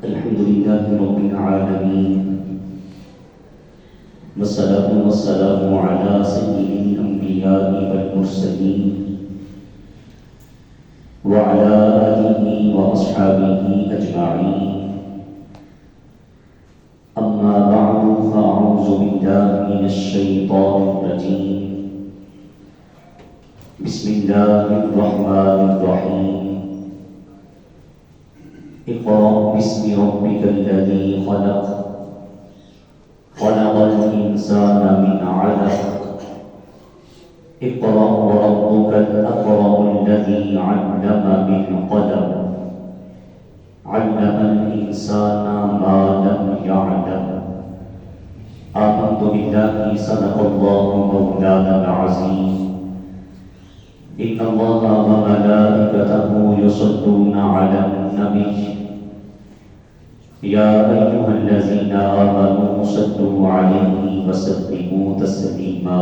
الحمد لله رب العالمين والصلاة والسلام على سيد الأنبياء والمرسلين وعلى آله وأصحابه أجمعين. أما بعد فأعوذ بالله من الشيطان الرجيم. بسم الله الرحمن الرحيم. اقرأ باسم ربك الذي خلق خلق الإنسان من علق اقرأ وربك الأكرم الذي علم بالقلم علم الإنسان ما لم يعلم. آمنت بالله صدق الله مولانا العظيم. إن الله وملائكته يصلون على النبي يا أيها الذين آمنوا صلوا عليه وسلموا تسليما.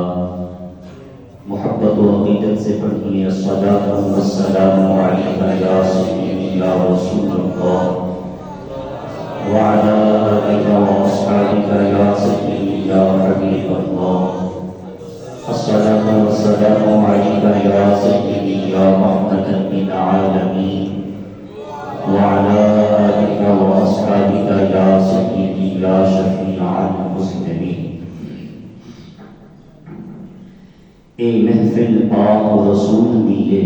محبت و عقیدت سے پڑھیے الصلاۃ والسلام علیک یا سیدی یا رسول اللہ وعلی آلک واصحابک یا سیدی یا حبیب اللہ. الصلاۃ والسلام علیک یا سیدی یا رحمۃ للعالمین وعلى آلك وأصحابك يا سيدي يا شفيع المسلمين. اے محفل پاک رسول دیے،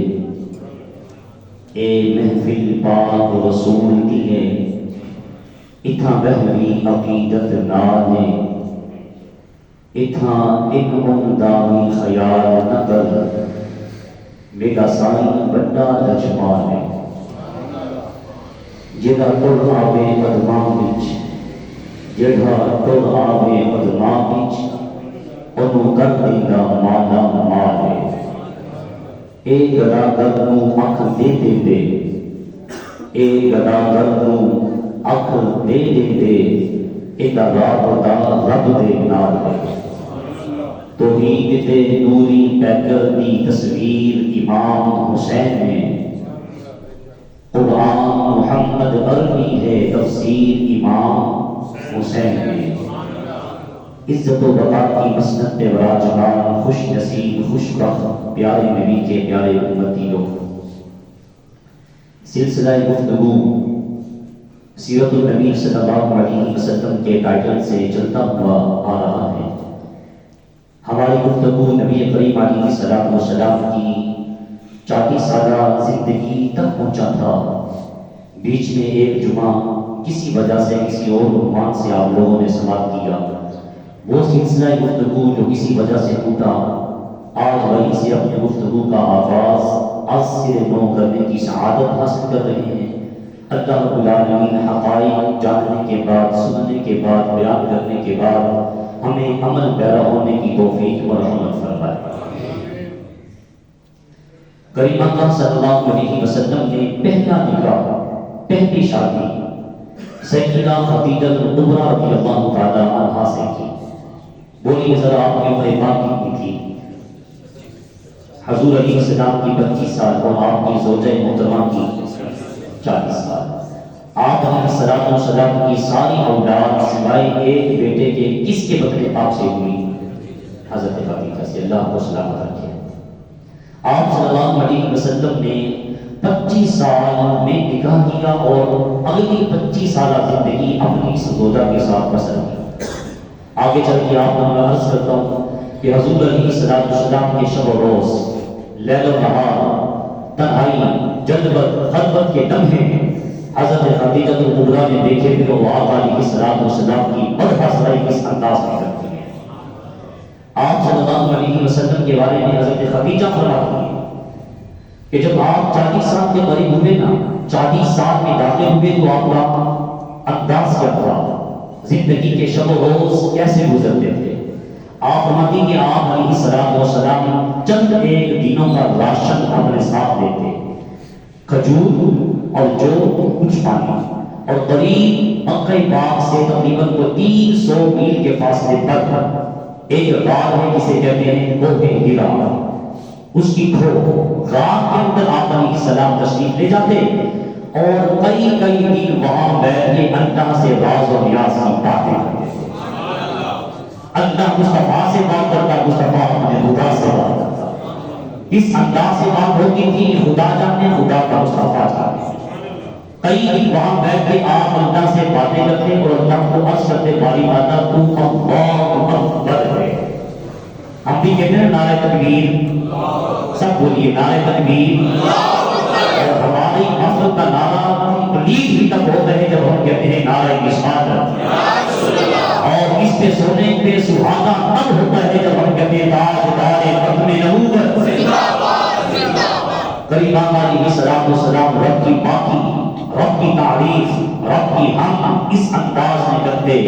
اے محفل پاک رسول دیے، اتھا بہلی عقیدت نالے، اتھا ایک عمدانی خیال نکر، میرا سائیں بڑا لجپانے جڑا ٹر آوے قدماں وچ، جڑا ٹر آوے قدماں وچ، اونوں کر دیندا مالا مالے. اے گداگر نوں اکھ دے دے، اے گداگر نوں اکھ دے دے، ایدا رابطہ رب دے نال ہے. توحید تے نوری پیکر دی تصویر امام حسین نے، قرآن محمد عربی ہے تفسیر امام حسین میں. عزت و بقا کی مسند پہ براجمان خوش نصیب خوش بخت پیارے نبی کے پیارے امتی لوگ. سلسلہ گفتگو سیرت النبی صلی اللہ علیہ وسلم کے ٹائٹل سے چلتا ہوا آ رہا ہے. ہماری گفتگو نبی کریم علیہ السلام کی 40 سالہ زندگی تک پہنچا تھا. بیچ میں ایک جمعہ کسی وجہ سے کسی اور عنوان سے آپ لوگوں نے سماعت کیا. وہ سلسلہ گفتگو جو کسی وجہ سے ٹوٹا، آج وہیں سے اپنے گفتگو کا آغاز آج سے نو کرنے کی سعادت حاصل کر رہے ہیں. اللہ رب العالمین حقائق جاننے کے بعد، سننے کے بعد، بیان کرنے کے بعد ہمیں عمل پیرا ہونے کی توفیق اور رحمت فرمائے. کریم اللہ صلی اللہ علیہ وسلم نے پہلا نکاح، پہلی شادی سیدہ خدیجہ الکبریٰ رضی اللہ تعالی عنہا سے کی. بولیے ذرا آپ کی عمر پاک کتنی تھی؟ حضور علیہ السلام کی 25 سال اور آپ کی زوجہ محترمہ کی 40 سال. آپ علیہ السلام کی ساری اولاد سوائے ایک بیٹے کے کس کے بدلے آپ سے ہوئی؟ حضرت خدیجہ سے. اللہ کو سلامت رکھے. آپ صلی اللہ علیہ وسلم نے 25 سال میں نکاح کیا اور اگلی 25 سالہ زندگی اپنی زوجہ کے ساتھ بسر کی. آگے چل کے آپ کو میں عرض کرتا ہوں کہ حضور علیہ السلام کے شب و روز، لیل و نہار، تنہائی، جلوت، خلوت کے لمحے حضرت خدیجہ الکبریٰ نے دیکھے پھر وہ آقا علیہ السلام کی مدح سرائی کس انداز میں کرتی ہیں. آپ صلی اللہ علیہ وسلم کے بارے میں حضرت خدیجہ فرماتی ہیں کہ جب آپ 40 سال کے قریب ہوئے نا، 40 سال میں داخل ہوئے تو آپ کا انداز کیا تھا، زندگی کے شب و روز کیسے گزرتے تھے. آپ فرماتی کہ آپ علیہ السلام چند ایک دنوں کا راشن اپنے ساتھ لیتے، کھجور اور جو کچھ پانی، اور قریب مکہ پاک سے تقریباً 300 میل کے فاصلے پر ایک غار ہے جسے کہتے ہیں کوہ ہرا. اس کی کھو غار کے اندر آپ علیہ السلام تشریف لے جاتے اور کئی کئی دن وہاں بیٹھ کے اللہ سے راز و نیاز کی باتیں کرتے تھے. اللہ مصطفیٰ سے بات کرتا, مصطفیٰ اپنے خدا سے بات کرتا. اس انداز سے بات ہوتی تھی, خدا جانے خدا کا مصطفیٰ جانے. کئی دن وہاں بیٹھ کے آپ اللہ سے باتیں کرتے اور اللہ کو عرض کرتے, باری تعالیٰ تو اللہ اکبر ہے. ہم بھی کہتے ہیں نعرہ تکبیر, سب بولیے نعرہ تکبیر. اور ہماری مفرد کا نعرہ پلیز بھی تب ہوتا ہے جب ہم کہتے ہیں نعرہ رسالت. اور اس پہ سونے پہ سہاگا تب ہوتا ہے جب ہم کہتے ہیں تاجدار ختم نبوت کریم آقا علیہ الصلوۃ والسلام. رب کی پاکی, رب کی تعریف, رب کی ہم اس انداز میں کرتے,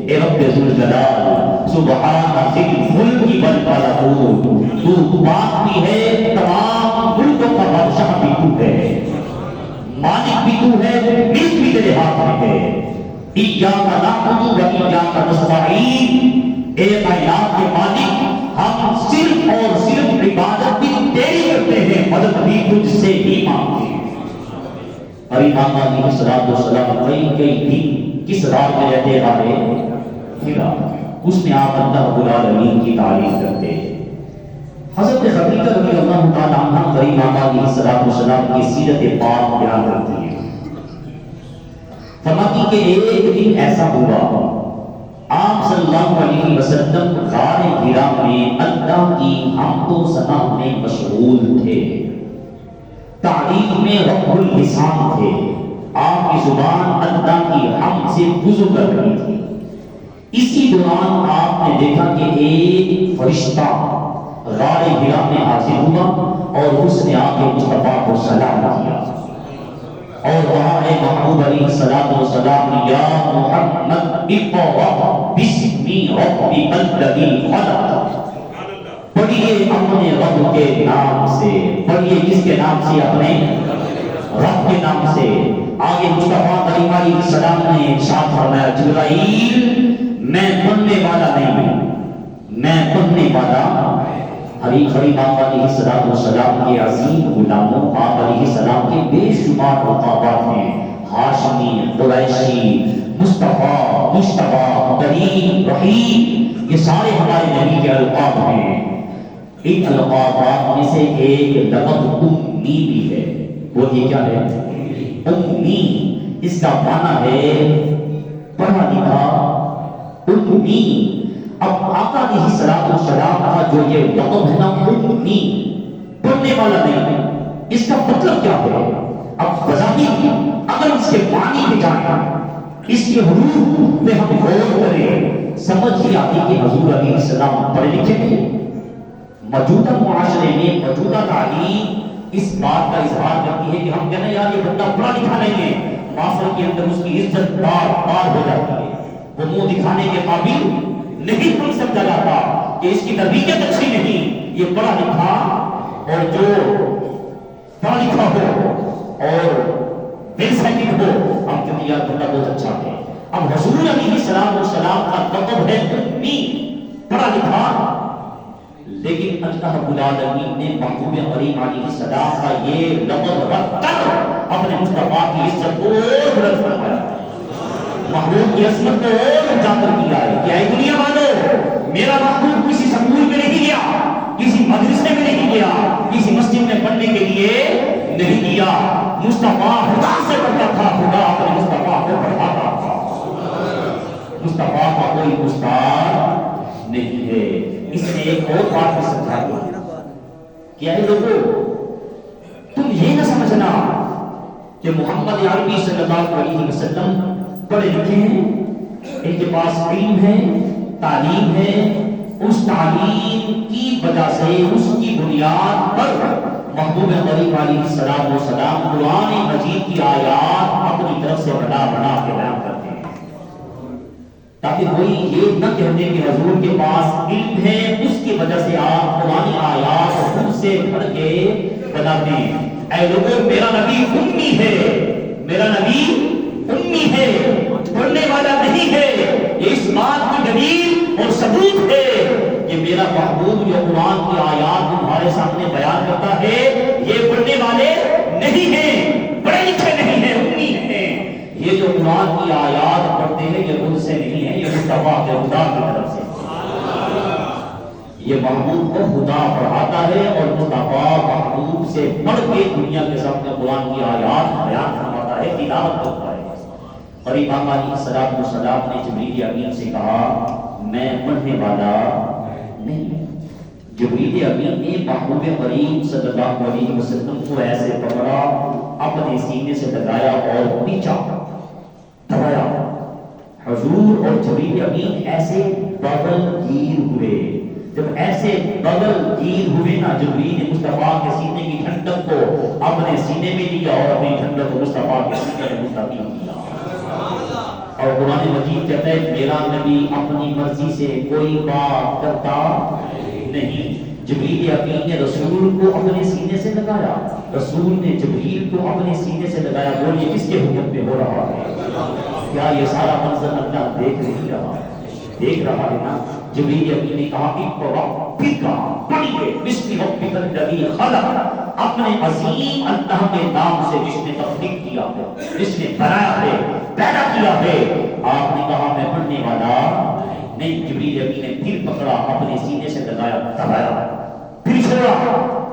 اے رب ذوالجلال سبحان ذی الملک والملکوت, تو پاک بھی ہے, تمام ملکوں کا بادشاہ بھی تو ہے, مالک بھی تو ہے, ملک بھی تیرے ہاتھ میں ہے. ایاک نعبد و ایاک نستعین, اے کائنات کے مالک ہم صرف اور صرف عبادت بھی تیری کرتے ہیں, مدد بھی تجھ سے ہی مانگتے ہیں. اور امام علیہ السلام کئی دن کس رات میں رہتے رہے ہرا, اس میں آپ اللہ رب العالمین کی تعریف کرتے. حضرت خدیجہ رضی اللہ تعالی عنہا کریم آقا علیہ السلام کی سیرت پاک بیان کرتی ہے. فرماتی کہ ایک دن ایسا ہوا, آپ صلی اللہ علیہ وسلم غار حرا میں اللہ کی حمد و ثنا میں مشغول تھے, تعریف میں رب اللسان تھے. آپ کی زبان اللہ کی حمد سے گزر کر رہی تھی. اسی دوران آپ نے دیکھا کہ ایک فرشتہ غار حرا میں حاضر ہوا اور اس نے آ کے مصطفیٰ کو سلام کیا. اور وہاں اے محبوب علیہ السلام یا محمد اقرأ بسم ربک الذی خلق, پڑھیے اپنے رب کے نام سے, پڑھیے کس کے نام سے, اپنے رب کے نام سے. آگے مصطفیٰ کریم علیہ السلام نے ارشاد فرمایا, جبرائیل میں پڑھنے والا نہیں ہوں, میں پڑھنے والا حبیب آقا علیہ السلام کے عظیم غلاموں, آپ علیہ السلام کے بے شمار رقابات ہیں, ہاشمی, قریشی, مصطفیٰ, مجتبیٰ, کریم, رحیم, یہ سارے ہمارے نبی کے القاب ہیں. ان القابات میں سے ایک لقب امی بھی ہے. وہ یہ کیا ہے؟ امی. اس کا معنی ہے پڑھا لکھا, امی. اب آقا علیہ السلام کا جو یہ لقب ہے نا امی, پڑھنے والا نہیں, اس کا مطلب کیا ہے؟ اب بظاہر اگر اس کے معنی پہ جانا, اس کے حروف پہ ہم غور کریں, سمجھ ہی آتی کہ حضور علیہ السلام پڑھے لکھے تھے. موجودہ معاشرے میں موجودہ تعلیم اس بات کا اظہار کرتی ہے کہ ہم کہنا یار یہ بندہ پڑھا لکھا نہیں ہے, معاشرے کے اندر اس کی عزت بار ہو جاتی ہے, وہ منہ دکھانے کے قابل نہیں بن سمجھا جاتا کہ اس کی تربیت اچھی نہیں. یہ پڑھا لکھا, اور جو پڑھا لکھا ہو اور ویل سیٹلڈ ہو, ہم کہتے ہیں یار بندہ بہت اچھا ہے. اب حضور علیہ السلام کا لقب ہے امی, پڑھا لکھا, لیکن اللہ رب العالمین نے محبوب کریم علیہ السلام کا یہ لقب رکھ کر اپنے مصطفیٰ کی عزت کو بلند فرمایا, محبوب کی عظمت کو اور اجاگر کیا ہے کہ اے دنیا والو, میرا محبوب کسی سکول میں نہیں گیا, کسی مدرسے میں نہیں گیا, کسی مسجد میں پڑھنے کے لیے نہیں گیا. مصطفیٰ خدا سے پڑھتا تھا, خدا اپنے مصطفیٰ کو پڑھاتا تھا. مصطفیٰ کا کوئی استاد نہیں ہے. اس نے ایک اور بات بھی سمجھا کہ اے لوگوں, تم یہ نہ سمجھنا کہ محمد عربی صلی اللہ علیہ وسلم پڑھے لکھے ہیں, ان کے پاس علم ہے, تعلیم ہے, اس تعلیم کی وجہ سے, اس کی بنیاد پر محبوب کریم علیہ السلام قرآن مجید کی آیات اپنی طرف سے بنا کے بیان کرتے ہیں, تاکہ کوئی یہ نہ کہنے کہ حضور کے پاس علم ہے اس کی وجہ سے آپ قرآن آیات خود سے پڑھ کے بناتے ہیں. اے لوگوں, میرا نبی امی ہے, میرا نبی امی ہے, پڑھنے والا نہیں ہے. یہ اس بات کی دلیل اور ثبوت ہے کہ میرا محبوب جو قرآن کی آیات تمہارے سامنے بیان کرتا ہے, یہ پڑھنے والے نہیں ہیں, پڑھے لکھے نہیں ہیں, قرآن کی آیات پڑھتے ہیں یہ خود سے نہیں ہے، یہ مصطفیٰ کے خدا کی طرف سے، یہ محبوب کو خدا پڑھاتا ہے اور مصطفیٰ محبوب سے پڑھ کے دنیا کے سامنے قرآن کی آیات بیان فرماتا ہے، تلاوت کرتا ہے۔ اور امام علیہ السلام نے جبریل امین سے کہا میں پڑھنے والا نہیں۔ جبریل امین نے محبوب کریم صلی اللہ علیہ وسلم کو ایسے پکڑا، اپنے سینے سے لگایا اور پیچھا دبایا۔ حضور اور جبریل امین ایسے بغل گیر ہوئے، جب ایسے بغل گیر ہوئے نا، جبریل مصطفیٰ کے سینے کی ٹھنڈک کو اپنے سینے میں لیا اور اپنی ٹھنڈک کو مصطفیٰ کے سینے میں منتقل کیا۔ اور قرآن مجید کہتا ہے میرا نبی اپنی مرضی سے کوئی بات کرتا نہیں۔ جبریل امین نے رسول کو اپنے سینے سے لگایا، رسول نے جبریل کو اپنے سینے سے لگایا۔ بولیے کس کے حکم پہ ہو رہا ہے؟ کیا یہ سارا منظر اللہ دیکھ نہیں رہا؟ دیکھ رہا ہے نا۔ جبریل امین نے کہا اقرأ پڑھیے بسم ربک الذی خلق، اپنے عظیم اللہ کے نام سے جس نے تخلیق کیا ہے، جس نے بنایا ہے، پیدا کیا ہے۔ آپ نے کہا میں پڑھنے والا نہیں۔ جبریل امین نے پھر پکڑا، اپنے سینے سے لگایا، دبایا، پھر چھوڑا۔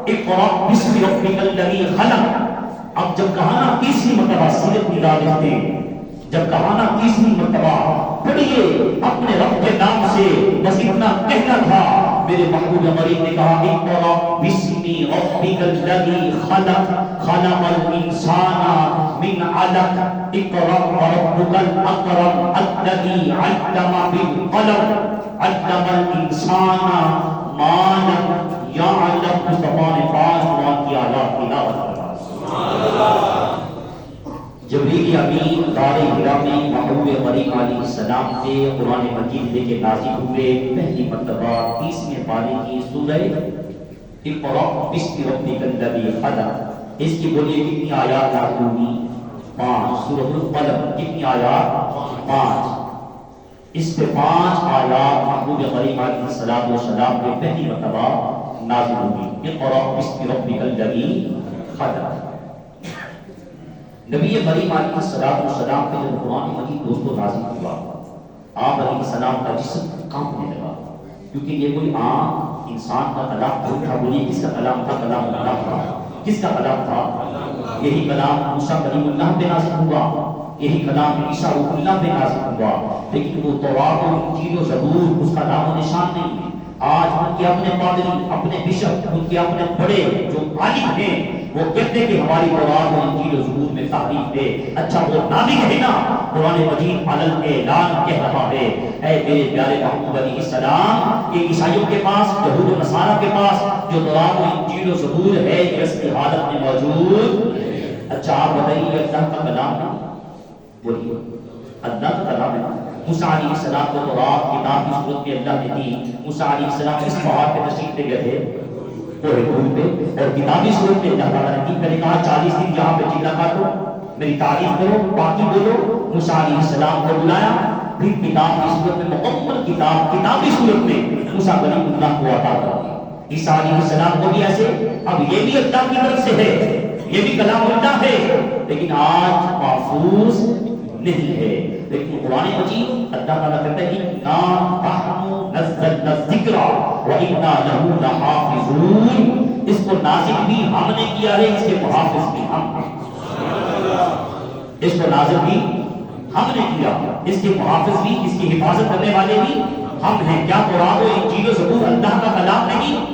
اقرأ بسم ربک الذی خلق۔ اب جب کہا نا تیسری مرتبہ سیرت نگاہ لکھتے، جب کہا نا تیسری مرتبہ پڑھیے اپنے رب کے نام سے، بس اتنا کہنا تھا، میرے محبوب کریم نے کہا اقرأ بسم ربک الذی خلق، خلق الانسان من علق، اقرأ وربک الاکرم الذی علم بالقلم، علم الانسان ما لم یعلم۔ مصطفیٰ نے 5 قرآن کی آیات تلاوت کرا۔ سبحان اللہ۔ جبریل امین غار حرا میں محبوب کریم علیہ السلام سے قرآن مجید لے کے نازل ہوئے، پہلی مرتبہ 30ویں پارے کی سورہ اقرأ بسم ربک الذی خلق، اس کی بولیے کتنی آیات نازل ہوئی؟ 5۔ سورۃ القلم کتنی آیات؟ 5۔ اس پہ 5 آیات محبوب کریم علیہ السلام کے پہلی مرتبہ نازل ہوئی، اقرأ بسم ربک الذی خلق۔ نبی کریم علیہ السلام پہ جب قرآن مجید دوستوں نازل ہوا، آپ علیہ السلام کا جسم کانپنے لگا، کیونکہ یہ کوئی عام انسان کا کلام نہیں تھا۔ بولیے کس کا کلام تھا؟ کلام اللہ تھا۔ کس کا کلام تھا؟ یہی کلام موسیٰ کلیم اللہ پہ نازل ہوا، یہی کلام عیسیٰ روح اللہ پہ نازل ہوا، لیکن وہ تورات و انجیل و زبور اس کا نام و نشان نہیں ہے۔ آج ان کے اپنے پادری، اپنے بشپ، ان کے اپنے بڑے جو عالم ہیں، وہ کہتے ہیں کہ ہماری تورات و انجیل و زبور میں تحریف ہے۔ اچھا وہ نابغ ہے نا، قرآن مجید علی الاعلان کہہ رہا ہے، اے میرے پیارے محبوب علیہ السلام، کہ عیسائیوں کے پاس، یہود و نصارہ کے پاس جو تورات و انجیل و زبور ہے یہ اصلی حالت میں موجود۔ اچھا آپ بتائیے یہ اللہ کا کلام ہے؟ بولیے اللہ کا کلام ہے۔ موسیٰ علیہ السلام کو تورات کتاب کی صورت میں اللہ نے دی۔ موسیٰ علیہ السلام اس پہاڑ پہ تشریف لے گئے تھے کوہ طور پہ، اور کتابی صورت میں اللہ تعالیٰ نے پہلے کہا 40 دن یہاں پہ چیلا کاٹو، میری تعریف کرو، باقی بولو۔ موسیٰ علیہ السلام کو بلایا، پھر کتاب کی صورت میں مکمل کتاب کتابی صورت میں موسیٰ کلیم اللہ کو عطا کر دی۔ عیسیٰ علیہ السلام کو بھی ایسے، اب یہ بھی اللہ کی طرف سے ہے، یہ بھی کلام اللہ ہے، لیکن آج محفوظ نہیں ہے۔ لیکن قرآن مجید اللہ تعالیٰ کہتا ہے اِنَّا نَحْنُ نَزَّلْنَا الذِّكْرَ وَإِنَّا لَهُ لَحَافِظُونَ۔ اس کو نازل بھی ہم نے کیا ہے، اس کے محافظ بھی ہم ہیں۔ اس کو نازل بھی ہم نے کیا، اس کے محافظ بھی، اس کی حفاظت کرنے والے بھی ہم ہیں۔ کیا قرآن و انجیل و زبور اللہ کا کلام نہیں؟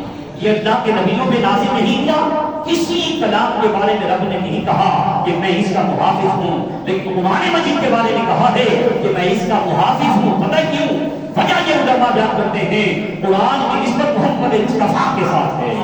یہ اللہ کے نبیوں پہ نازل نہیں کیا؟ کسی کلام کے بارے میں رب نے نہیں کہا کہ میں اس کا محافظ ہوں، لیکن قرآن مجید کے بارے میں کہا ہے کہ میں اس کا محافظ ہوں۔ پتہ کیوں؟ وجہ یہ علماء بیان کرتے ہیں، قرآن کی نسبت محمد مصطفیٰ کے ساتھ ہے،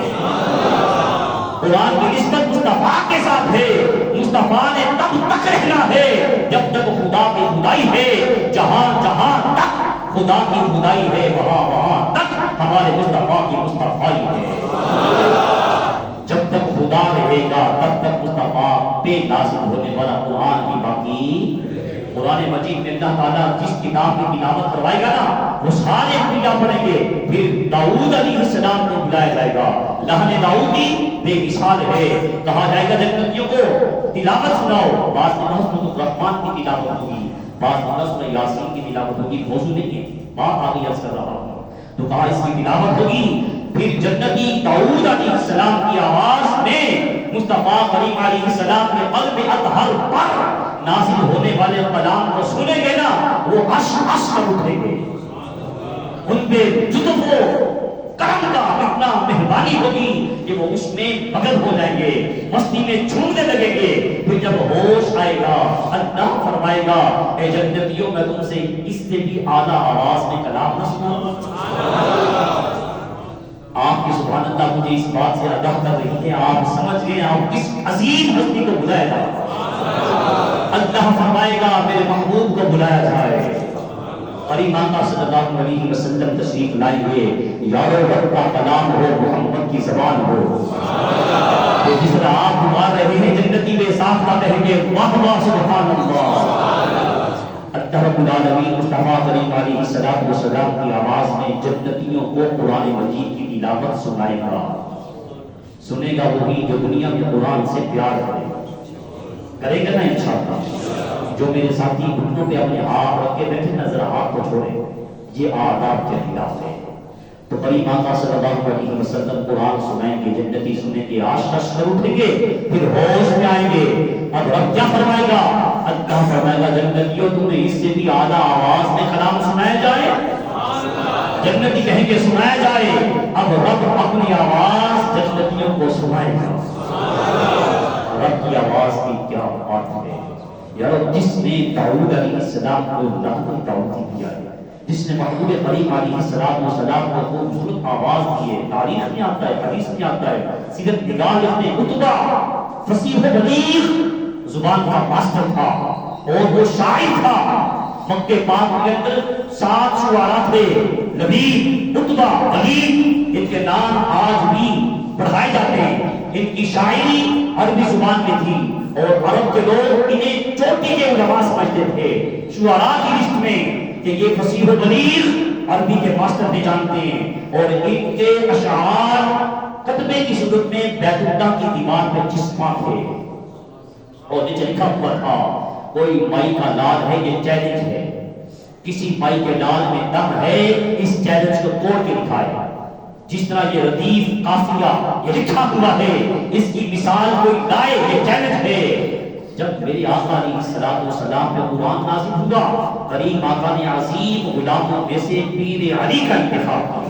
قرآن کی نسبت مصطفیٰ کے ساتھ ہے۔ مصطفیٰ نے تب تک رہنا ہے جب تک خدا کی خدائی ہے، جہاں جہاں تک خدا کی خدائی ہے وہاں وہاں تک ہمارے مصطفیٰ کی مصطفیٰ ہے۔ جب تک خدا رہے گا تب تک مصطفیٰ پہ نازل ہونے والا قرآن بھی باقی قرآن مجید میں اللہ تعالیٰ جس کتاب کی تلاوت کروائے گا نا وہ سارے انبیاء پڑھیں گے. پھر داؤد علیہ السلام کو بلایا جائے گا. لہن داؤدی بے مثال ہے. کہا جائے گا جنتیوں کو تلاوت سناؤ. بعض سورۃ الرحمن کی تلاوت ہوگی, بعض سورۃ یاسین کی تلاوت ہوگی. موضوع نہیں ہے, بات آگے عرض کر رہا ہوں. تو کہا اس کی تلاوت ہوگی. پھر جنتی داؤد علیہ السلام کی آواز میں مصطفیٰ کریم علیہ السلام کے قلب اطہر پر نازل ہونے والے کلام کو سنیں گے نا, وہ عش عش کر اٹھیں گے. ان پہ لطف و کرم کا اتنا مہربانی ہوگی کہ وہ اس میں مگن ہو جائیں گے, مستی میں جھومنے لگیں گے. پھر جب ہوش آئے گا اللہ فرمائے گا اے جنتیوں میں تم سے اس سے بھی اعلیٰ آواز میں کلام نہ سناؤں. آپ کی سبحان اللہ مجھے اس بات سے آگاہ کر رہی ہے. آپ سمجھ گئے آپ کس عظیم ہستی کو بلایا جائے. اللہ فرمائے گا میرے محبوب کو بلایا جائے. قریب آقا صلی اللہ علیہ وسلم تشریف لائے ہوئے. یارو رب کا کلام ہو, محمد کی زبان ہو. جس طرح آپ بلا رہے ہیں جنتی بے ساختہ کہیں گے واہ واہ سبحان اللہ. اللہ رب العالمین مصطفیٰ کریم علیہ السلام کی آواز میں جنتیوں کو قرآن مجید کی تلاوت سنائے گا. سنے گا وہی جو دنیا میں قرآن سے پیار کرے گا نا انشاءاللہ. جو میرے ساتھی گھٹنوں پہ اپنے ہاتھ رکھ کے بیٹھے نظر ہاتھ کو چھوڑے, یہ آداب کے خلاف ہے. تو قریب آقا صلی اللہ علیہ وسلم قرآن سنائیں گے, جنتی سنیں گے, آشکش کر اٹھیں گے, پھر ہوش میں آئیں گے. اب رب کیا فرمائے گا؟ اللہ فرمائے گا جنتیوں تمہیں اس سے بھی اعلیٰ آواز میں کلام سنایا جائے. جنتی کہیں گے سنایا جائے. اب رب اپنی آواز جنتیوں کو سنائے گا. رب کی آواز کی کیا بات ہے یار. جس نے داؤد علیہ السلام کو لاہور داؤد دیا ہے, جس نے محبوب کریم علیہ السلام کو خوبصورت آواز دی ہے. تاریخ میں آتا ہے, حدیث میں آتا ہے, سیرت نگار لکھتے عتبہ فصیح و بلیغ زبان کا ماسٹر تھا اور وہ شاعر تھا. مکہ پاک کے اندر 7 شعراء تھے, لبیب, عتبہ, بلیغ. ان کے نام آج بھی پڑھائے جاتے ہیں. ان کی شاعری عربی زبان میں تھی اور عرب کے لوگ انہیں چوٹی کے علماء سمجھتے تھے شعراء کی لسٹ میں کہ یہ فصیح و بلیغ عربی کے ماسٹر بھی جانتے ہیں. اور ان کے اشعار کتبے کی صورت میں بیت اللہ کی دیوار پہ چسپاں تھے اور نیچے لکھا ہوا تھا کوئی مائی کا لال ہے یہ چیلنج ہے, کسی مائی کے لال میں دم ہے اس چیلنج کو توڑ کے دکھائے. جس طرح یہ ردیف قافیہ یہ لکھا ہوا ہے, اس کی مثال کوئی لائے, یہ چیلنج ہے. جب میرے آقا علیہ السلام پہ قرآن نازل ہوا, کریم آقا نے عظیم غلاموں میں سے پیر علی کا انتخاب کیا.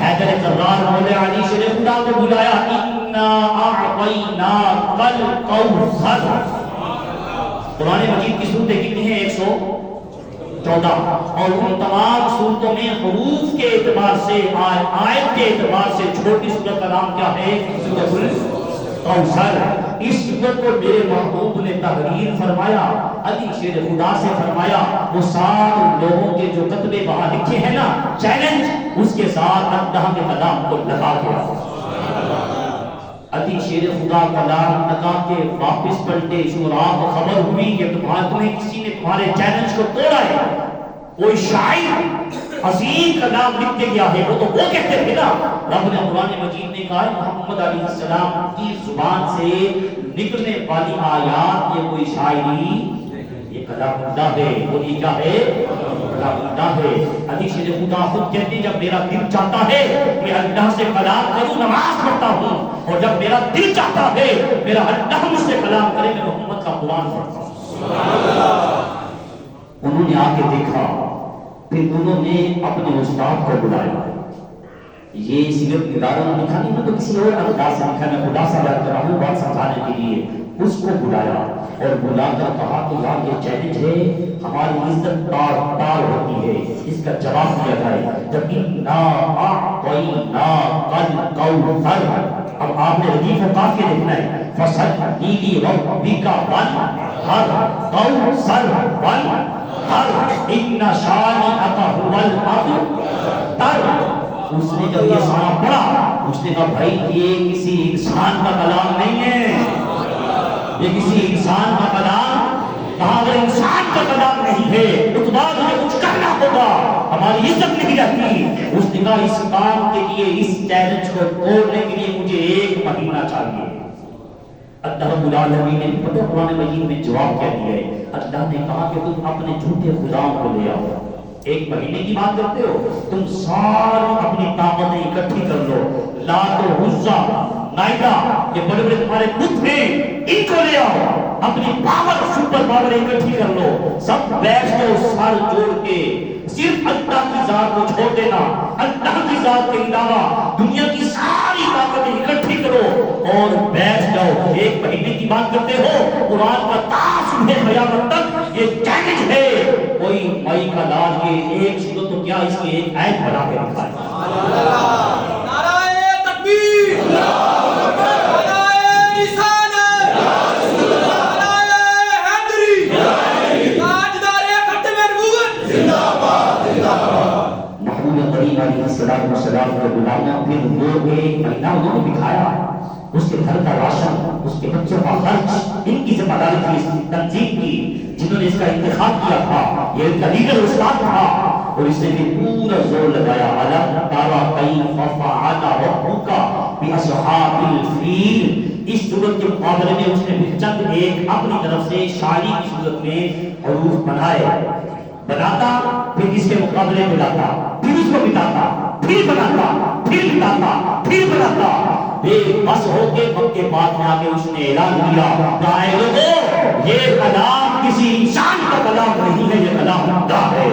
حیدر کرار مولا علی شیر خدا کو بلایا, انا اعطیناک الکوثر. قرآن مجید کی صورتیں کتنی ہیں؟ 114. اور ان تمام صورتوں میں حروف کے اعتبار سے, آیت کے اعتبار سے چھوٹی صورت کا نام کیا ہے؟ سورۃ الکوثر. اس صورت کو میرے محبوب نے تحریر فرمایا, علی شیر خدا سے فرمایا. وہ 7 لوگوں کے جو کتبے وہاں لکھے ہیں نا چیلنج, اس کے ساتھ اللہ کے کلام کو لگا دیا. علی شیر خدا کلام لگا کے واپس پلٹے. شعراء کو خبر ہوئی کہ تمہیں کسی نے تمہارے چیلنج کو توڑا ہے. کوئی شاعر عظیم کلام لکھ کے گیا ہے, وہ تو وہ کہتے تھے نا. رب نے قرآن مجید نے کہا محمد علیہ السلام کی زبان سے نکلنے والی آیات یہ کوئی شاعری, یہ کلام اللہ ہے. وہ یہ کیا ہے؟ کلام اللہ ہے. علی شیر خدا خود کہتے ہیں جب میرا دل چاہتا ہے میں اللہ سے کلام کروں, نماز پڑھتا ہوں, اور جب میرا دل چاہتا ہے میرا اللہ مجھ سے کلام کرے میں محمد کا قرآن پڑھتا ہوں. انہوں نے آ کے دیکھا, پھر انہوں نے اپنے استاد کو بلایا. یہ سیرت نگاروں نے لکھا نہیں, میں تو کسی اور انداز سے لکھا, میں خدا سے یاد کر رہا ہوں بات سمجھانے کے لیے. اس کو بلایا اور بلا کر کہا کہ یار یہ چیلنج ہے, ہماری عزت تار ہوتی ہے, اس کا جواب دیا جائے. جب انا اعطیناک الکوثر, اب آپ نے ردیف و قافیہ لکھنا ہے. فصلی لربک وانحر کوثر وانحر ان شانئک هو الابتر. اس نے جب یہ سارا پڑھا اس نے کہا بھائی یہ کسی انسان کا کلام نہیں ہے, یہ کسی انسان کا کلام کہا اگر انسان کا کلام نہیں ہے تو بعد میں کچھ کرنا ہوگا، ہماری عزت نہیں رہتی۔ اس نے کہا اس کام کے لیے، اس چیلنج کو توڑنے کے لیے مجھے 1 مہینہ چاہیے۔ اللہ رب العالمین نے پتہ قرآن مجید میں جواب کیا دیا ہے؟ اللہ نے کہا کہ تم اپنے جھوٹے خداؤں کو لے آؤ۔ 1 مہینے کی بات کرتے ہو؟ تم ساری اپنی طاقتیں اکٹھی کر لو، لات و عزا، نائدہ، یہ بڑے بڑے تمہارے بت ہیں، ان کو لے آؤ، اپنی پاور، سپر پاور اکٹھی کر لو، سب بیٹھ جاؤ سر جوڑ کے، صرف اللہ کی ذات کو چھوڑ دینا، اللہ کی ذات کے علاوہ دنیا کی ساری طاقتیں اکٹھی کرو اور بیٹھ جاؤ۔ 1 مہینے کی بات کرتے ہو؟ قرآن کا تا صبح قیامت تک یہ چیلنج ہے، کوئی مائی کا لاج یہ 1 سورت تو کیا اس کی 1 آیت بنا کے دکھائے۔ نعرہ تکبیر، نعرہ رسالت، نعرہ حیدری، تاجدار ختم نبوت، زندہ باد، زندہ باد۔ محمود کریم علیہ السلام کو بلایا، پھر وہ 1 مہینہ انہوں نے دکھایا، اس کے گھر کا راشن، اس کے بچوں کا خرچ، ان کی ذمہ داری تھی اس تنظیم کی جنہوں نے اس کا انتخاب کیا تھا، یہ ان کا لیڈر استاد تھا، اور اس نے بھی پورا زور لگایا۔ الم تری کیف فعل ربک باصحاب الفیل، اس صورت کے مقابلے میں اس نے بھی چند ایک اپنی طرف سے شاعری کی صورت میں حروف بناتا، پھر اس کے مقابلے میں لاتا، پھر اس کو بتاتا، پھر بناتا، پھر بتاتا، پھر بناتا، بے بس ہو کے وقت کے بعد میں آگے اس نے اعلان کیا کہ اے لوگوں، یہ کلام کسی انسان کا کلام نہیں ہے، یہ کلام اللہ ہے،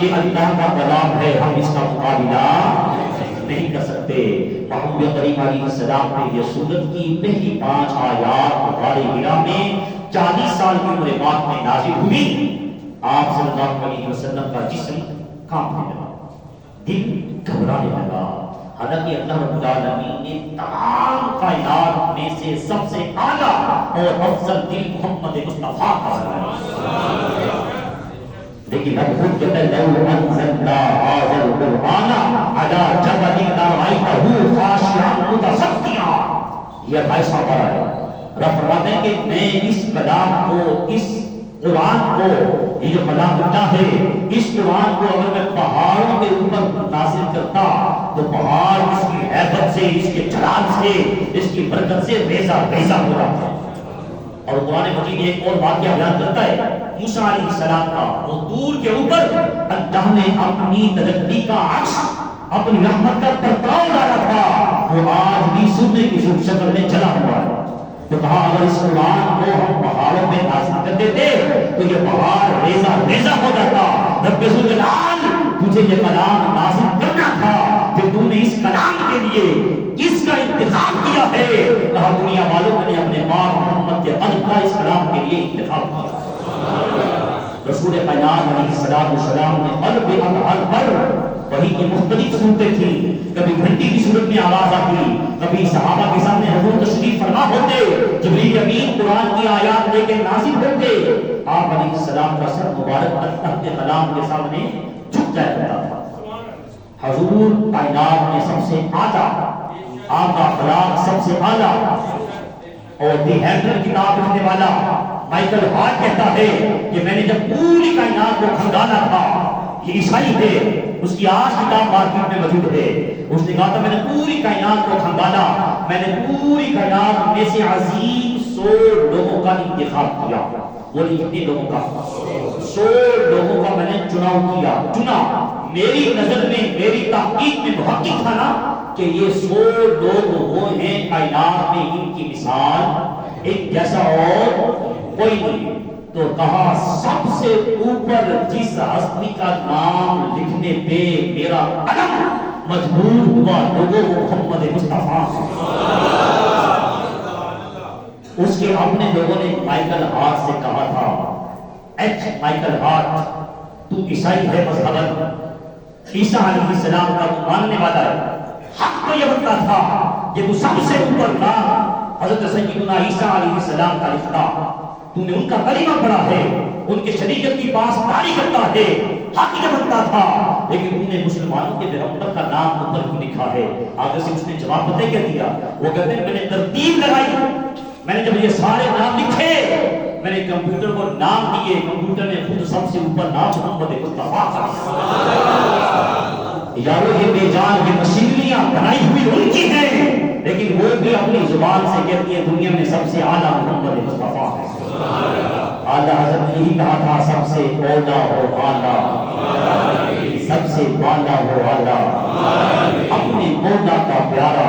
یہ اللہ کا کلام ہے، ہم اس کا مقابلہ نہیں کر سکتے۔ محمد کریم علیہ السلام نے یہ سورت کی پہلی 5 آیات غار حرا میں 40 سال کی عمر پاک میں نازل ہوئی۔ آپ صلی اللہ علیہ وسلم کا جسم کانپنے لگا، دل گھبرانے لگا، حالانکہ اللہ رب العالمین نے تمام کائنات میں سے سب سے اعلیٰ اور افضل دل محمد مصطفیٰ کا بنایا، لیکن اب خود کہتا ہے لو انزلنا هذا القرآن على جبل لرأيته خاشعا متصدعا، یہ ایسا پڑا ہے رب فرماتے ہیں کہ میں اس کلام کو، اس قرآن کو، یہ جو کلام اللہ ہے، اس قرآن کو اگر میں پہاڑوں کے اوپر نازل کرتا تو پہاڑ اس کی ہیبت سے، اس کے جلال سے، اس کی برکت سے ریزہ ریزہ ہو رہا تھا۔ اور قرآن مجید ایک اور واقعہ بیان کرتا ہے موسیٰ علیہ السلام کا، وہ طور کے اوپر اللہ نے اپنی تجلی کا عکس، اپنی رحمت کا پرتاؤ ڈالا تھا، وہ آج بھی سننے کی شکل میں چلا ہوا ہے۔ تو کہا اگر اس قرآن کو ہم پہاڑوں میں نازل کر دیتے تو یہ پہاڑ ریزہ ریزہ ہو جاتا۔ رب ذوالجلال، تجھے یہ کلام نازل کرنا تھا، پھر تم نے اس کلام کے لیے کس کا انتخاب کیا ہے؟ کہا دنیا والوں نے اپنے پاک محمد کے قلب کا اس کلام کے لیے انتخاب کیا۔ رسول کائنات علیہ السلام نے قلب اطہر پر وحی کی مختلف صورتیں تھیں، کبھی گھنٹی کی صورت میں آواز آتی، کبھی صحابہ کے سامنے حضور تشریف فرما ہوتے، جبریل امین قرآن کی آیات لے کے نازل ہوتے، آپ علیہ السلام کا سر مبارک اللہ کے کلام کے سامنے جھک جایا کرتا تھا۔ حضور کائنات میں سب سے اعلیٰ، آپ کا اخلاق سب سے اعلیٰ، اور دی ہیڈر کتاب لکھنے والا مائیکل ہارٹ کہتا ہے کہ میں نے جب پوری کائنات کو کھنگالا تھا، یہ عیسائی ہے، اس کی آج کتاب مارکیٹ میں موجود ہے، اس نے کہا تھا میں نے پوری کائنات کو کھنگالا، میں نے پوری کائنات میں سے عظیم 100 لوگوں کا انتخاب کیا۔ وہ کتنے لوگوں کا؟ 100 لوگوں کا میں نے چنا۔ میری نظر میں، میری تحقیق میں محقق تھا نا کہ یہ 100 لوگ وہ ہیں کائنات میں ان کی مثال ایک جیسا اور کوئی نہیں۔ تو کہا سب سے اوپر جس ہستی کا نام لکھنے پہ میرا قلم مجبور ہوا لوگوں محمد مصطفیٰ، اس کے اپنے لوگوں نے مائیکل ہارٹ سے کہا تھا، مائیکل ہارٹ، تو عیسائی ہے مذہباً، عیسیٰ علیہ السلام کا تو ماننے والا ہے، حق تو یہ بنتا تھا کہ تو سب سے اوپر تھا حضرت سیدنا عیسیٰ علیہ السلام کا لکھتا، تو نے ان کا کلمہ پڑھا ہے، ان کے شریعت کی پاسداری کرتا ہے، حق یہ بنتا تھا، لیکن تم نے مسلمانوں کے پیغمبر کا نام اوپر کیوں لکھا ہے؟ آگے سے اس نے جواب پتہ کیا دیا، وہ کہتے ہیں میں نے ترتیب لگائی، میں نے جب یہ سارے نام لکھے میں نے کمپیوٹر کو نام دیے، کمپیوٹر نے خود سب سے اوپر نام محمد مصطفیٰ کا یارو یہ بے جان یہ مشینریاں بنائی ہوئی ان کی ہیں، لیکن وہ بھی اپنی زبان سے کہتی ہے دنیا میں سب سے اعلیٰ محمد مصطفیٰ ہے۔ اعلیٰ حضرت نے یہی کہا تھا سب سے اولا ہو اعلیٰ، سب سے بالا ہو اعلیٰ، اپنے مولا کا پیارا،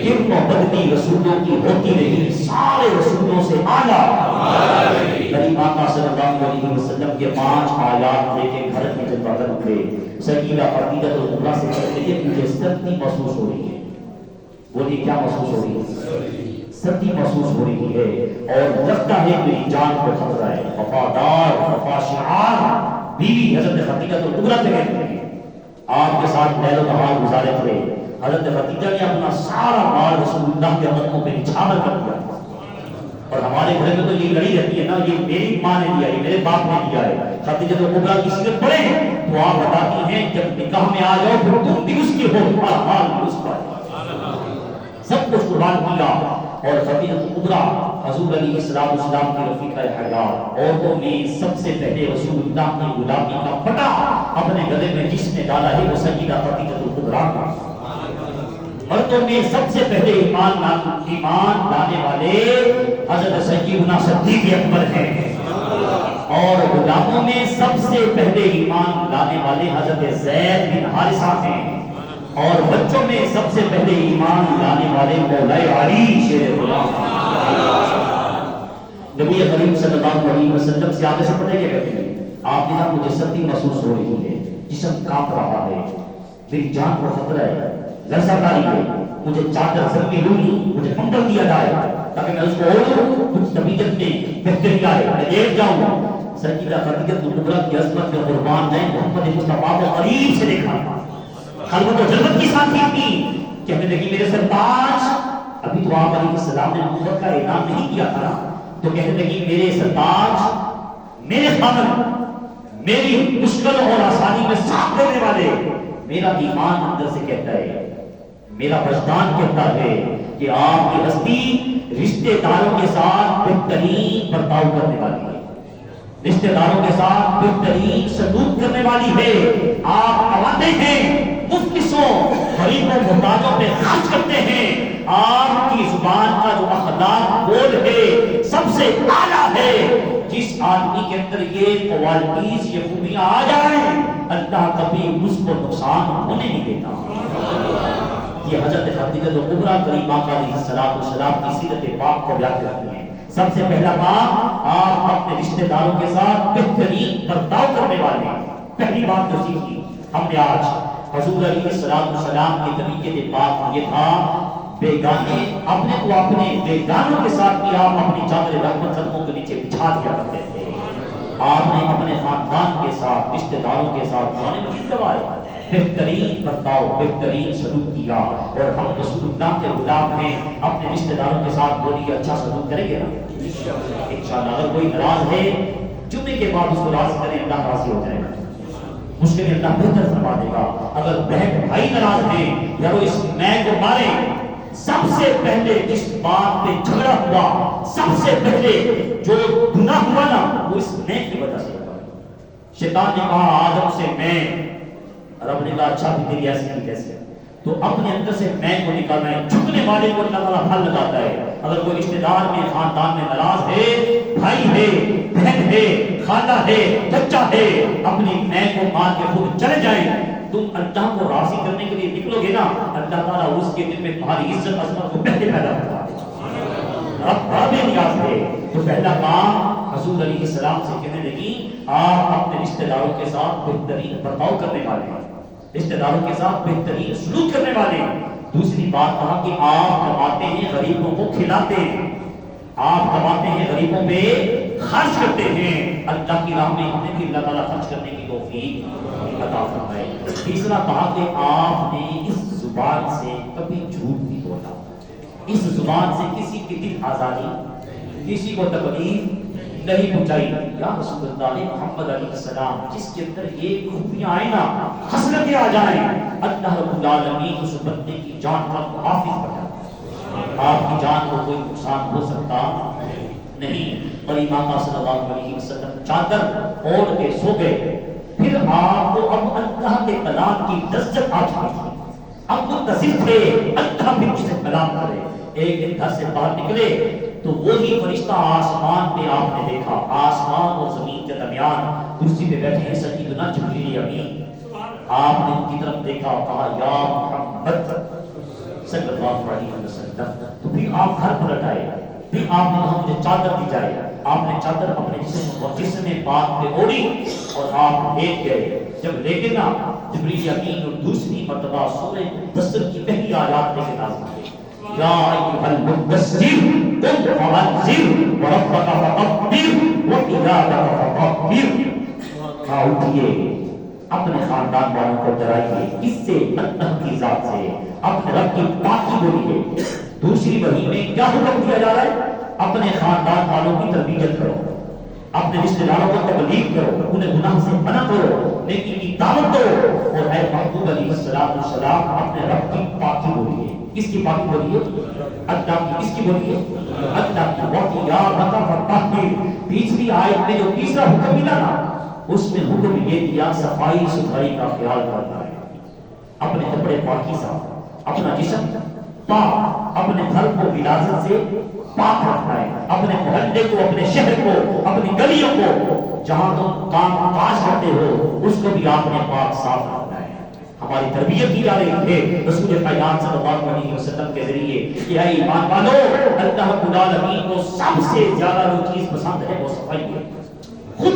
کرم و بدنی رسولوں کی ہوتی رہی سارے رسولوں سے اعلیٰ۔ غریب آقا صلی اللہ علیہ وسلم کے 5 آیات لے کے گھر میں جب بدل ہوئے، سیدہ خدیجہ الکبریٰ سے کہتے ہیں مجھے سردی محسوس ہو رہی ہے۔ بولیے کیا محسوس ہو رہی ہے؟ سردی محسوس ہو رہی ہے اور لگتا ہے میری جان کو خطرہ ہے۔ وفادار وفا شعار بیوی حضرت خدیجہ الکبریٰ سے کہتے ہیں آپ کے ساتھ لیل و نہار گزارے تھے، حضرت خدیجہ نے اپنا سارا مال رسول اللہ کے قدموں پہ نچھاور کر دیا، اور ہمارے گھر میں تو یہ لڑی رہتی ہے نا، یہ میری ماں نے دیا، یہ میرے باپ نے دیا ہے۔ خدیجہ الکبریٰ کی سیرت پڑھیں تو آپ بتاتی ہیں جب نکاح میں آ جاؤ پھر تم بھی اس کی ہو، تمہارا مال بھی اس کا ہے، سب کچھ قربان کیا۔ اور خدیجہ الکبریٰ حضور علیہ السلام کی رفیقہ حیات، عورتوں میں سب سے پہلے رسول اللہ کی غلامی کا پٹا اپنے گلے میں جس نے ڈالا ہے وہ سیدہ خدیجہ الکبریٰ کا۔ مردوں میں سب سے پہلے ایمان لانے والے حضرت سیدنا صدیق اکبر ہیں، اور غلاموں میں سب سے پہلے ایمان لانے والے حضرت زید بن حارثہ ہیں، اور بچوں میں سب سے پہلے ایمان لانے والے مولا علی شیر غلام۔ نبی کریم صلی اللہ علیہ وسلم سے آگے سے پڑھے کیا کہتے ہیں؟ آپ نے کہا مجھے سردی محسوس ہو رہی ہے، جسم کانپ رہا ہے، میری جان کو خطرہ ہے، لرزہ کاری ہے، مجھے چادر زمین لونی، مجھے کمبل دیا جائے تاکہ میں اس کو اوڑھوں، کچھ طبیعت میں بہتری آئے، میں لیٹ جاؤں۔ سیدہ خدیجہ الکبریٰ کی عظمت میں قربان جائیں محمد مصطفیٰ کو قریب سے دیکھا، خلوت و جلوت کی ساتھی تھی، کہنے لگی میرے سرتاج، ابھی تو آپ علیہ السلام نے نبوت کا اعلان نہیں کیا تھا، تو کہنے لگی میرے سرتاج، میرے خامن، میری مشکل اور آسانی میں ساتھ دینے والے، میرا ایمان اندر سے کہتا ہے، میرا وجدان کہتا ہے کہ آپ کی ہستی رشتہ داروں کے ساتھ بہترین برتاؤ کرنے والی ہے، رشتہ داروں کے ساتھ بہترین سلوک کرنے والی ہے، آپ کماتے ہیں، مفلسوں غریبوں محتاجوں پہ خرچ کرتے ہیں، آپ کی زبان کا جو اخلاق بول ہے سب سے اعلیٰ ہے۔ جس آدمی کے اندر یہ کوالٹیز یہ خوبیاں آ جائیں اللہ کبھی اس کو نقصان ہونے نہیں دیتا۔ یہ حضرت خدیجہ الکبریٰ کریم آقا علیہ السلام کی سیرت پاک کو بیان کرتی ہیں۔ سب سے پہلا کام آپ اپنے رشتہ داروں کے ساتھ بہترین برتاؤ کرنے والے ہیں۔ پہلی بات جو سیکھی ہم نے آج حضور علیہ السلام کے طریقے کے پاک یہ تھا بیگانے اپنے کو اپنے بیگانوں کے ساتھ بھی آپ اپنی چادر رحمت قدموں کے نیچے بچھا دیا کرتے تھے۔ آپ نے اپنے خاندان کے ساتھ رشتہ داروں کے ساتھ بہترین برتاؤ بہترین سلوک کیا، اور ہم رسول اللہ کے غلام ہیں، اپنے رشتہ داروں کے ساتھ بولیے اچھا سلوک کریں گے نا انشاءاللہ۔ اگر کوئی ناراض ہے جمعے کے بعد اس کو راضی کریں، اللہ راضی ہو جائے گا، مشکل اللہ بہتر فرما دے گا۔ اگر بہن بھائی ناراض ہیں یا وہ اس میں کو مارے، سب سے پہلے جس بات پہ جھگڑا ہوا، سب سے پہلے جو گناہ ہوا نا وہ اس میں کی وجہ سے ہوا۔ شیطان نے کہا آدم سے میں، رب نے کہا اچھا بھی تیری ایسی کی کیسے، تو اپنے اندر سے میں کو نکالنا ہے۔ جھکنے والے کو اللہ تعالیٰ پھل لگاتا ہے۔ اگر کوئی رشتہ دار میں خاندان میں ناراض ہے، بھائی ہے، بہن ہے، خالہ ہے، چچا ہے، اپنی میں کو مار کے خود چلے جائیں، تم اللہ کو راضی کرنے کے لیے نکلو گے نا، اللہ تعالیٰ اس کے دل میں تمہاری عزت عظمت کو پہلے پیدا کرتا ہے۔ رب بڑا بے نیاز ہے۔ تو پہلا کام حضور علیہ السلام سے کہنے لگی آپ اپنے رشتہ داروں کے ساتھ بہترین برتاؤ کرنے والے ہیں، رشتہ داروں کے ساتھ بہترین سلوک کرنے والے ہیں۔ دوسری بات کہا کہ آپ کماتے ہیں غریبوں کو کھلاتے ہیں، آپ کماتے ہیں غریبوں پہ خرچ کرتے ہیں، اللہ کی راہ میں ہمیں بھی اللہ تعالیٰ خرچ کرنے کی توفیق عطا فرمائے۔ تیسرا کہا کہ آپ نے اس زبان سے کبھی جھوٹ نہیں بولا، اس زبان سے کسی کی دل آزاری، کسی کو تکلیف نہیں پہنچائی۔ یا رسول اللہ محمد علیہ السلام جس کے اندر یہ خوبیاں آئیں نا، خصلتیں آ جائیں، اللہ رب العالمین اس بندے کی جان کا محافظ بن جاتا ہے۔ آپ کی جان کو کوئی نقصان ہو سکتا نہیں، اور امام صلی اللہ علیہ وسلم چادر اوڑھ کے سو گئے. پھر آپ کو اب اللہ کے کلام کی لذت آ چکی تھی، اب منتظر تھے اللہ بھی اسے کلام کرے. ایک دن گھر سے باہر نکلے تو وہی فرشتہ آسمان پہ آپ نے دیکھا، آسمان اور زمین کے درمیان کرسی پہ بیٹھے ہیں سیدنا جبریل امین. آپ نے ان کی طرف دیکھا اور کہا یا محمد صلی اللہ علیہ وسلم. تو پھر آپ گھر پلٹ آئے، پھر آپ نے کہا مجھے چادر دی جائے. آپ نے چادر اپنے جسم پاک پہ اوڑھی اور آپ لیٹ گئے. جب لیٹے نا جبریل امین اور دوسری مرتبہ سورہ مدثر کی پہلی آیات لے کے نازل ہوئی، یا ایھا المدثر قم فانذر وربک فکبر وثیابک فطہر. اٹھیے، اپنے خاندان والوں کو ڈرائیے، کس سے؟ اللہ کی ذات سے، اپنے رب کی پاکی بولیے. دوسری وحی میں کیا حکم دیا جا رہا ہے؟ اپنے خاندان والوں کی تربیت کرو، اپنے رشتہ داروں کو تبلیغ کرو، انہیں گناہ سے منع کرو، نیکی کی دعوت دو. اور اے محبوب علیہ السلام اپنے رب کی پاکی بولیے. کس کی پاکی بولیے؟ اللہ کی. کس کی بولیے؟ اللہ کی. وَثِيَابَكَ فَطَهِّرْ. پچھلی آیت میں جو تیسرا حکم ملا نا، اس میں حکم یہ دیا صفائی ستھرائی کا خیال کرنا ہے. اپنے کپڑے پاکیزہ، اپنا جسم پاک، اپنے گھر کو غلاظت سے پاک رکھنا ہے، اپنے محلے کو، اپنے شہر کو، اپنی گلیوں کو، جہاں تم کام کاج کرتے ہو اس کو بھی آپ نے پاک صاف رکھنا ہے. ہماری تربیت کی جا رہی ہے رسول کائنات صلی اللہ علیہ وسلم کے ذریعے کہ اے ایمان والو، اللہ رب العالمین کو سب سے زیادہ جو چیز پسند ہے وہ صفائی ہے. خود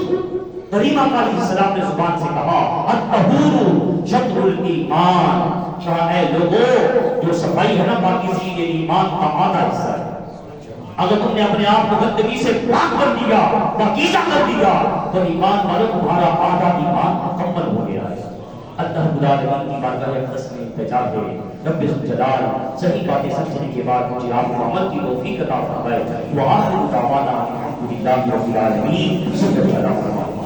کریم آقا علیہ السلام نے زبان سے کہا الطہور شطر الایمان. کہا اے لوگوں، جو صفائی ہے نا پاکیزگی، یہ ایمان کا آدھا حصہ ہے. اگر تم نے اپنے آپ کو گندگی سے پاک کر دیا، پاکیزہ کر دیا، تو ایمان والوں تمہارا آدھا ایمان مکمل ہو گیا ہے. اللہ رب العالمین کی بارگاہ اقدس میں التجا ہے، رب ذوالجلال صحیح باتیں سمجھنے کے بعد مجھے آپ کو عمل کی توفیق عطا فرمائے. وآخر دعوانا الحمدللہ رب العالمین. صلی اللہ علیہ وسلم.